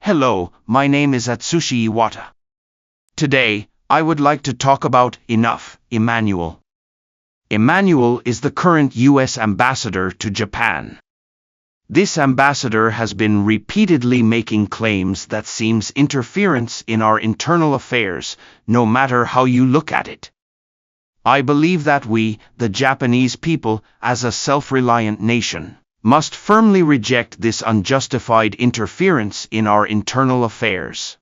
Hello, my name is Atsushi Iwata. Today, I would like to talk about Emanuel. Emanuel is the current U.S. ambassador to Japan. This ambassador has been repeatedly making claims that seems interference in our internal affairs, no matter how you look at it. I believe that we, the Japanese people, as a self-reliant nation, must firmly reject this unjustified interference in our internal affairs.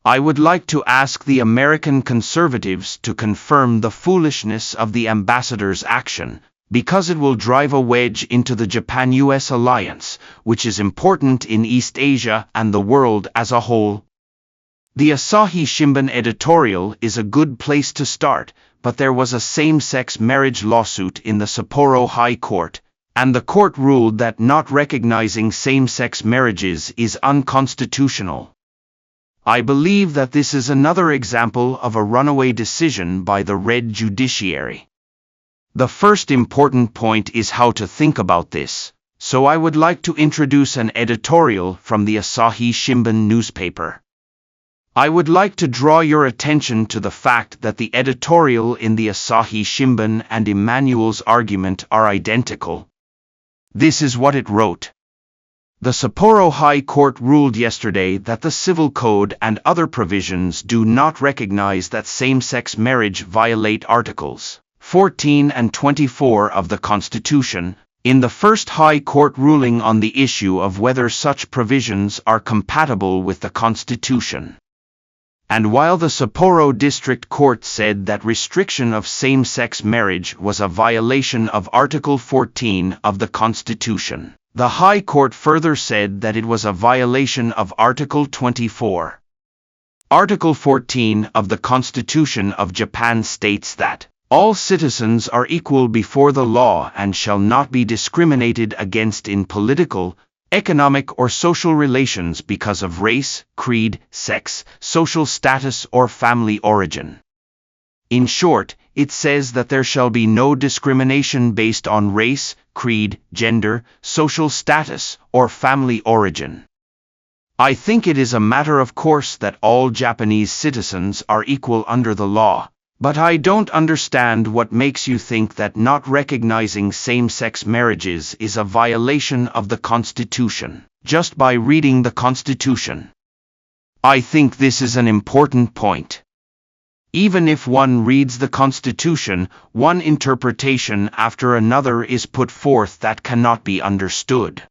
I would like to ask the American conservatives to confirm the foolishness of the ambassador's action, because it will drive a wedge into the Japan-US alliance, which is important in East Asia and the world as a whole. The Asahi Shimbun editorial is a good place to start, but there was a same-sex marriage lawsuit in the Sapporo High Court, and the court ruled that not recognizing same-sex marriages is unconstitutional. I believe that this is another example of a runaway decision by the red judiciary. The first important point is how to think about this, so I would like to introduce an editorial from the Asahi Shimbun newspaper. I would like to draw your attention to the fact that the editorial in the Asahi Shimbun and Emanuel's argument are identical. This is what it wrote. The Sapporo High Court ruled yesterday that the Civil Code and other provisions do not recognize that same-sex marriage violate Articles 14 and 24 of the Constitution, in the first High Court ruling on the issue of whether such provisions are compatible with the Constitution. And while the Sapporo District Court said that restriction of same-sex marriage was a violation of Article 14 of the Constitution, the High Court further said that it was a violation of Article 24. Article 14 of the Constitution of Japan states that all citizens are equal before the law and shall not be discriminated against in political, economic or social relations because of race, creed, sex, social status or family origin. In short, it says that there shall be no discrimination based on race, creed, gender, social status, or family origin. I think it is a matter of course that all Japanese citizens are equal under the law, but I don't understand what makes you think that not recognizing same-sex marriages is a violation of the Constitution, just by reading the Constitution. I think this is an important point. Even if one reads the Constitution, one interpretation after another is put forth that cannot be understood.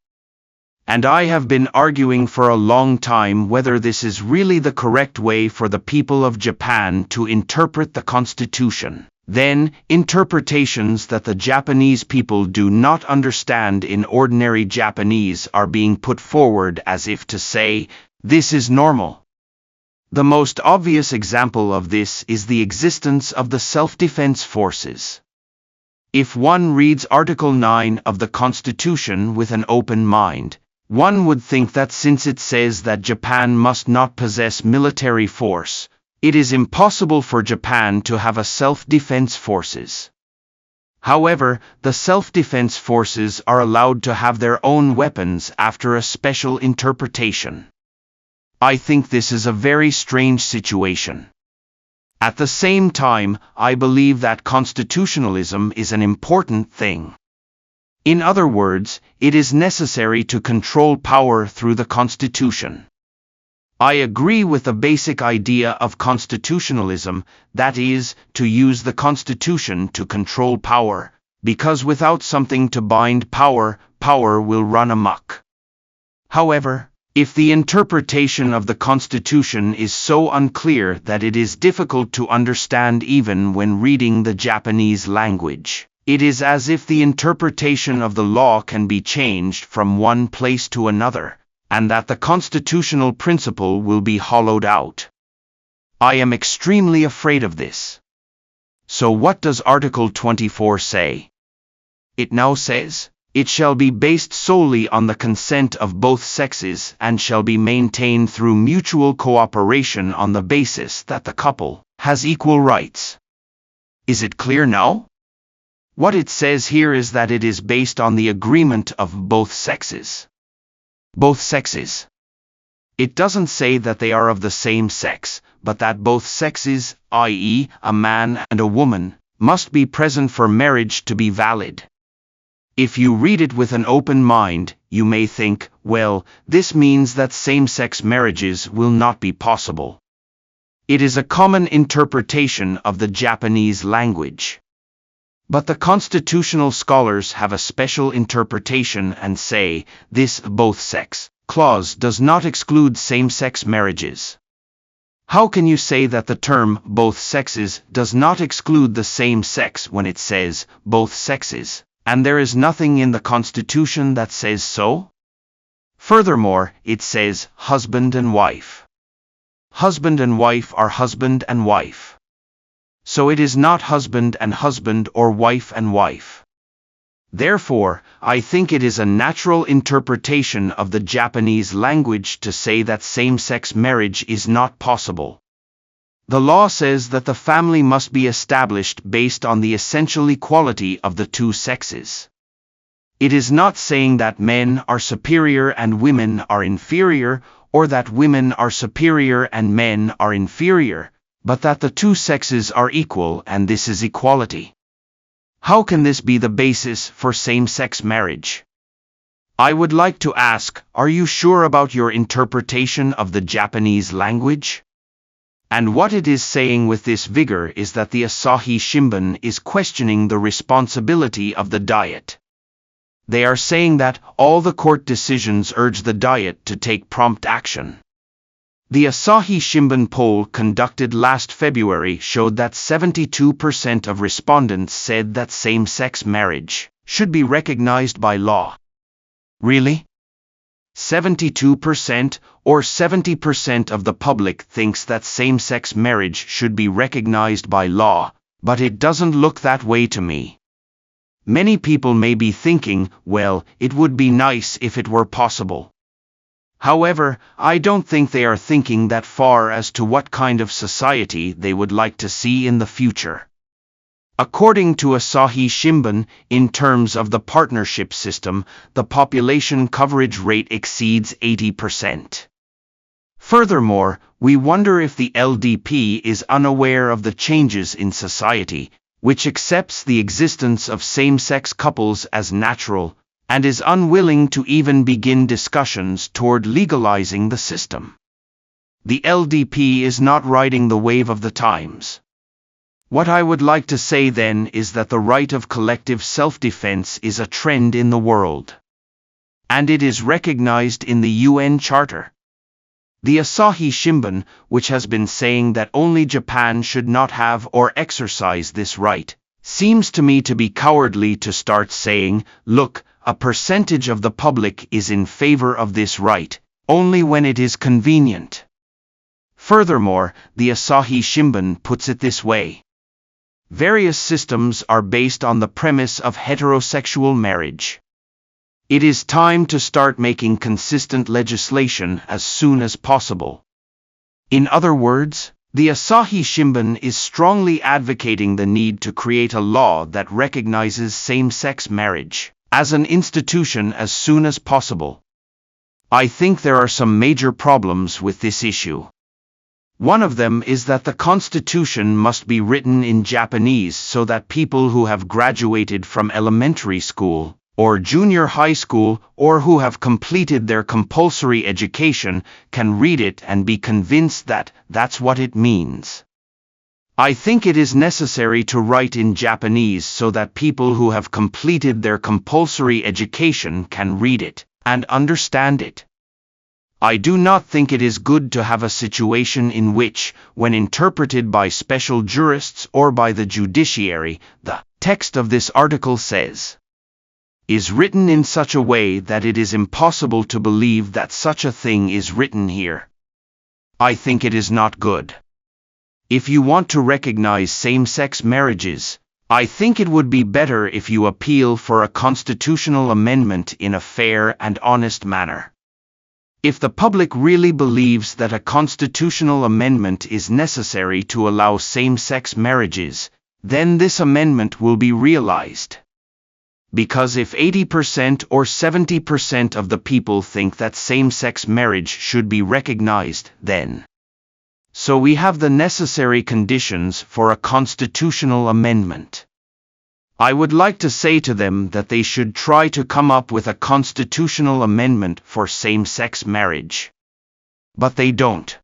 And I have been arguing for a long time whether this is really the correct way for the people of Japan to interpret the Constitution. Then, interpretations that the Japanese people do not understand in ordinary Japanese are being put forward as if to say, this is normal. The most obvious example of this is the existence of the self-defense forces. If one reads Article 9 of the Constitution with an open mind, one would think that since it says that Japan must not possess military force, it is impossible for Japan to have a self-defense forces. However, the self-defense forces are allowed to have their own weapons after a special interpretation. I think this is a very strange situation. At the same time, I believe that constitutionalism is an important thing. In other words, it is necessary to control power through the Constitution. I agree with the basic idea of constitutionalism, that is, to use the Constitution to control power, because without something to bind power, power will run amok. However, if the interpretation of the Constitution is so unclear that it is difficult to understand even when reading the Japanese language, it is as if the interpretation of the law can be changed from one place to another, and that the constitutional principle will be hollowed out. I am extremely afraid of this. So what does Article 24 say? It now says, it shall be based solely on the consent of both sexes and shall be maintained through mutual cooperation on the basis that the couple has equal rights. Is it clear now? What it says here is that it is based on the agreement of both sexes. Both sexes. It doesn't say that they are of the same sex, but that both sexes, i.e., a man and a woman, must be present for marriage to be valid. If you read it with an open mind, you may think, well, this means that same-sex marriages will not be possible. It is a common interpretation of the Japanese language. But the constitutional scholars have a special interpretation and say, this both-sex clause does not exclude same-sex marriages. How can you say that the term both sexes does not exclude the same sex when it says both sexes, and there is nothing in the Constitution that says so? Furthermore, it says husband and wife. Husband and wife are husband and wife. So it is not husband and husband or wife and wife. Therefore, I think it is a natural interpretation of the Japanese language to say that same-sex marriage is not possible. The law says that the family must be established based on the essential equality of the two sexes. It is not saying that men are superior and women are inferior, or that women are superior and men are inferior, but that the two sexes are equal and this is equality. How can this be the basis for same-sex marriage? I would like to ask, are you sure about your interpretation of the Japanese language? And what it is saying with this vigor is that the Asahi Shimbun is questioning the responsibility of the Diet. They are saying that all the court decisions urge the Diet to take prompt action. The Asahi Shimbun poll conducted last February showed that 72% of respondents said that same-sex marriage should be recognized by law. Really? 72% or 70% of the public thinks that same-sex marriage should be recognized by law, but it doesn't look that way to me. Many people may be thinking, well, it would be nice if it were possible. However, I don't think they are thinking that far as to what kind of society they would like to see in the future. According to Asahi Shimbun, in terms of the partnership system, the population coverage rate exceeds 80%. Furthermore, we wonder if the LDP is unaware of the changes in society, which accepts the existence of same-sex couples as natural, and is unwilling to even begin discussions toward legalizing the system. The LDP is not riding the wave of the times. What I would like to say then is that the right of collective self-defense is a trend in the world. And it is recognized in the UN Charter. The Asahi Shimbun, which has been saying that only Japan should not have or exercise this right, seems to me to be cowardly to start saying, look, a percentage of the public is in favor of this right, only when it is convenient. Furthermore, the Asahi Shimbun puts it this way. Various systems are based on the premise of heterosexual marriage. It is time to start making consistent legislation as soon as possible. In other words, the Asahi Shimbun is strongly advocating the need to create a law that recognizes same-sex marriage as an institution as soon as possible. I think there are some major problems with this issue. One of them is that the Constitution must be written in Japanese so that people who have graduated from elementary school, or junior high school, or who have completed their compulsory education can read it and be convinced that that's what it means. I think it is necessary to write in Japanese so that people who have completed their compulsory education can read it and understand it. I do not think it is good to have a situation in which, when interpreted by special jurists or by the judiciary, the text of this article says, is written in such a way that it is impossible to believe that such a thing is written here. I think it is not good. If you want to recognize same-sex marriages, I think it would be better if you appeal for a constitutional amendment in a fair and honest manner. If the public really believes that a constitutional amendment is necessary to allow same-sex marriages, then this amendment will be realized. Because if 80% or 70% of the people think that same-sex marriage should be recognized, then so we have the necessary conditions for a constitutional amendment. I would like to say to them that they should try to come up with a constitutional amendment for same-sex marriage. But they don't.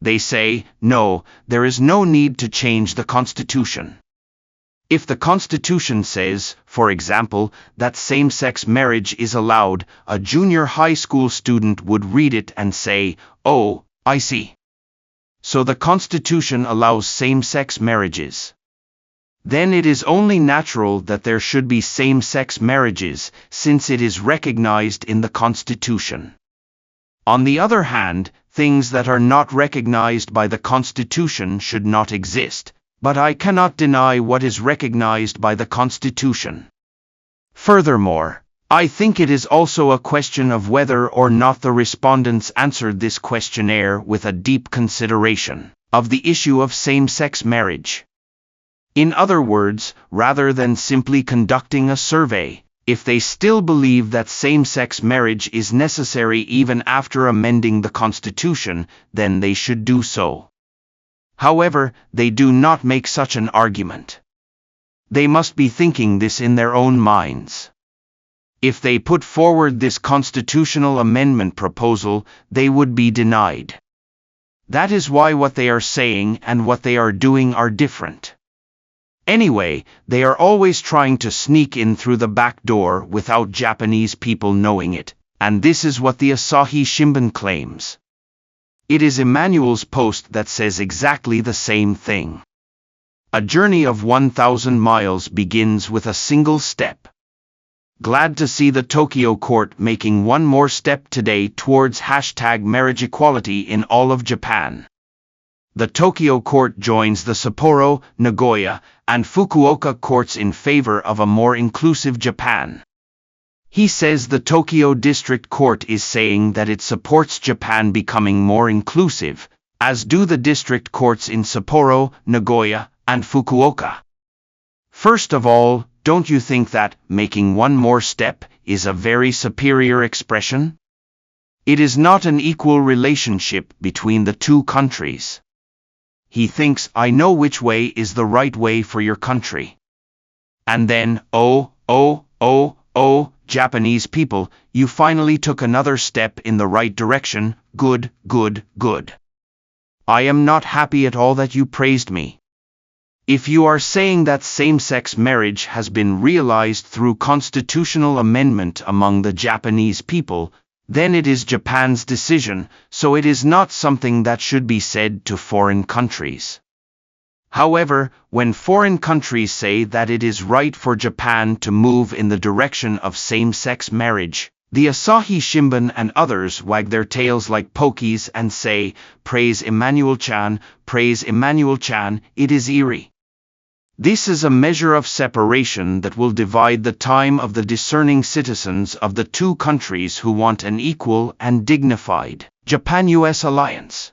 They say, no, there is no need to change the Constitution. If the Constitution says, for example, that same-sex marriage is allowed, a junior high school student would read it and say, oh, I see. So the Constitution allows same-sex marriages. Then it is only natural that there should be same-sex marriages, since it is recognized in the Constitution. On the other hand, things that are not recognized by the Constitution should not exist, but I cannot deny what is recognized by the Constitution. Furthermore, I think it is also a question of whether or not the respondents answered this questionnaire with a deep consideration of the issue of same-sex marriage. In other words, rather than simply conducting a survey, if they still believe that same-sex marriage is necessary even after amending the Constitution, then they should do so. However, they do not make such an argument. They must be thinking this in their own minds. If they put forward this constitutional amendment proposal, they would be denied. That is why what they are saying and what they are doing are different. Anyway, they are always trying to sneak in through the back door without Japanese people knowing it, and this is what the Asahi Shimbun claims. It is Emanuel's post that says exactly the same thing. A journey of 1,000 miles begins with a single step. Glad to see the Tokyo court making one more step today towards #marriage equality in all of Japan. The Tokyo court joins the Sapporo, Nagoya, and Fukuoka courts in favor of a more inclusive Japan. He says the Tokyo District Court is saying that it supports Japan becoming more inclusive, as do the district courts in Sapporo, Nagoya, and Fukuoka. First of all, don't you think that making one more step is a very superior expression? It is not an equal relationship between the two countries. He thinks, I know which way is the right way for your country. And then, oh, Japanese people, you finally took another step in the right direction, good. I am not happy at all that you praised me. If you are saying that same-sex marriage has been realized through constitutional amendment among the Japanese people, then it is Japan's decision, so it is not something that should be said to foreign countries. However, when foreign countries say that it is right for Japan to move in the direction of same-sex marriage, the Asahi Shimbun and others wag their tails like pokies and say, praise Emanuel-chan, it is eerie. This is a measure of separation that will divide the time of the discerning citizens of the two countries who want an equal and dignified Japan-US alliance.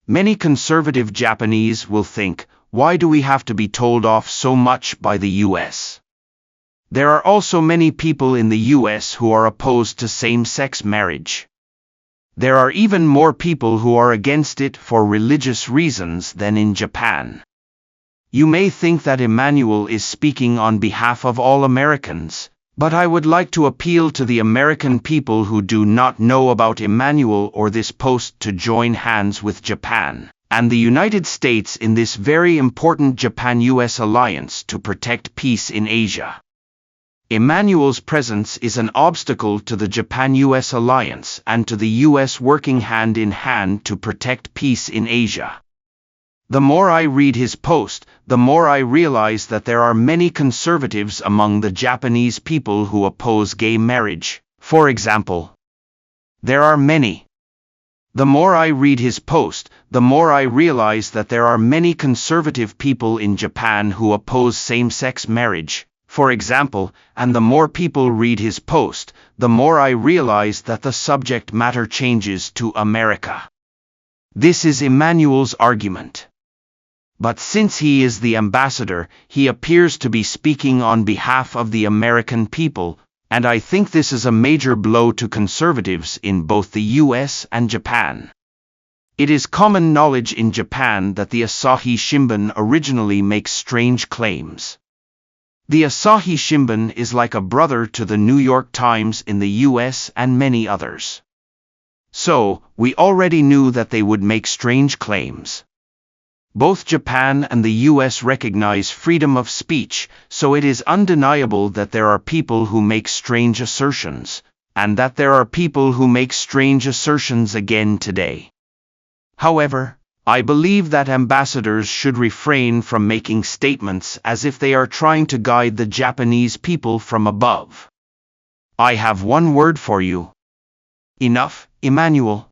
Many conservative Japanese will think, why do we have to be told off so much by the US? There are also many people in the US who are opposed to same-sex marriage. There are even more people who are against it for religious reasons than in Japan. You may think that Emanuel is speaking on behalf of all Americans, but I would like to appeal to the American people who do not know about Emanuel or this post to join hands with Japan and the United States in this very important Japan-US alliance to protect peace in Asia. Emanuel's presence is an obstacle to the Japan-US alliance and to the US working hand in hand to protect peace in Asia. The more I read his post, the more I realize that there are many conservatives among the Japanese people who oppose gay marriage, for example. There are many. The more I read his post, the more I realize that there are many conservative people in Japan who oppose same-sex marriage, for example, and the more people read his post, the more I realize that the subject matter changes to America. This is Emanuel's argument. But since he is the ambassador, he appears to be speaking on behalf of the American people, and I think this is a major blow to conservatives in both the US and Japan. It is common knowledge in Japan that the Asahi Shimbun originally makes strange claims. The Asahi Shimbun is like a brother to the New York Times in the US and many others. So, we already knew that they would make strange claims. Both Japan and the US recognize freedom of speech, so it is undeniable that there are people who make strange assertions, and that there are people who make strange assertions again today. However, I believe that ambassadors should refrain from making statements as if they are trying to guide the Japanese people from above. I have one word for you. Enough, Emanuel.